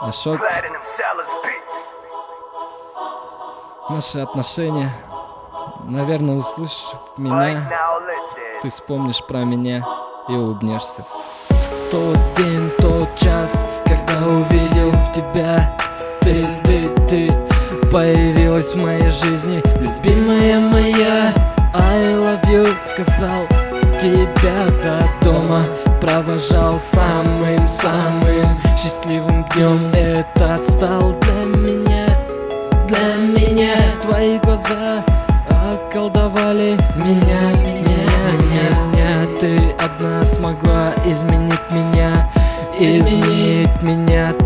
Ашок. Наши отношения. Наверное, услышав меня, ты вспомнишь про меня и улыбнешься. Тот день, тот час, когда увидел тебя, ты появилась в моей жизни, любимая моя. I love you, сказал тебя до дома, провожал самым счастливым днем. Этот стал для меня твои глаза околдовали меня. Ты одна смогла изменить меня.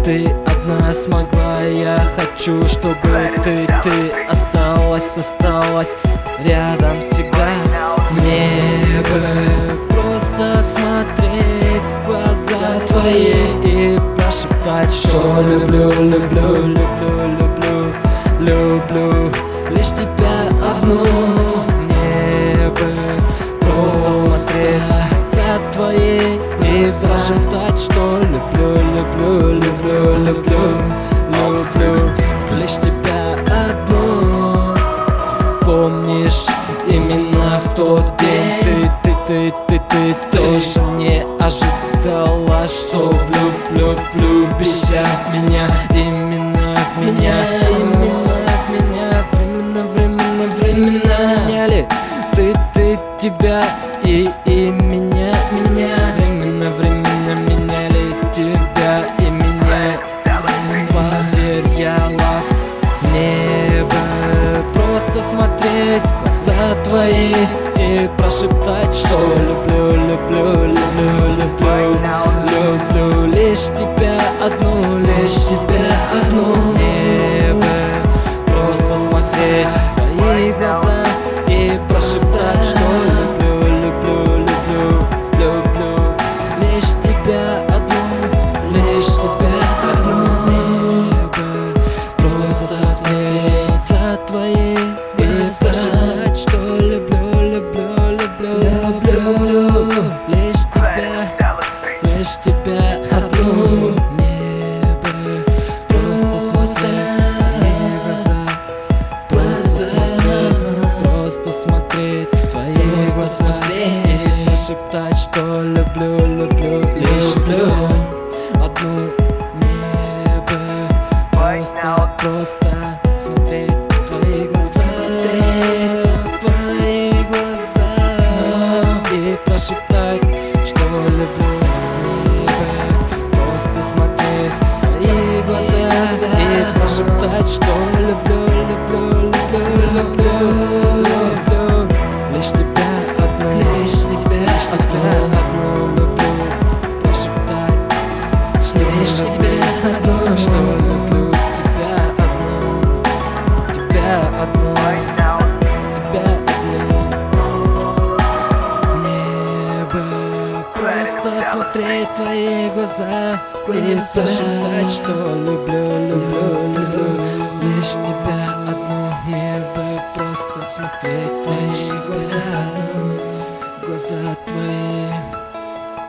Ты одна смогла. Я хочу, чтобы ты осталась рядом всегда. Мне бы просто смотреть в глаза твои и прошептать, что люблю лишь тебя одну. Мне бы просто смотреть в глаза твои и прошептать, что люблю лишь тебя одну. Помнишь, именно в тот день ты тоже не ожидала, что влюбишься в меня, именно в меня. Времена меняли ты тебя и меня. Временно меняли тебя и меня. Поверь, я love. Мне бы просто смотреть в глаза твои и прошептать, что люблю лишь тебя одну. Мне бы просто смотреть в твои глаза и прошептать, что люблю лишь тебя одну. Мне бы просто смотреть за твои и прошептать, что люблю лишь тебя одну. Мне бы просто смотреть в твои глаза, просто смотреть в твои глаза и прошептать, что люблю лишь одну. Мне бы просто смотреть в твои глаза, и прошептать, что люблю. Просто смотреть в твои глаза и прошептать, что люблю лишь тебя одну люблю. Прошептать, что лишь тебя одну, что люблю тебя одну. Мне бы просто смотреть в твои глаза и прошептать, что люблю лишь тебя одну. Мне бы просто смотреть в твои глаза твои,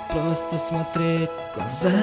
просто смотреть в глаза.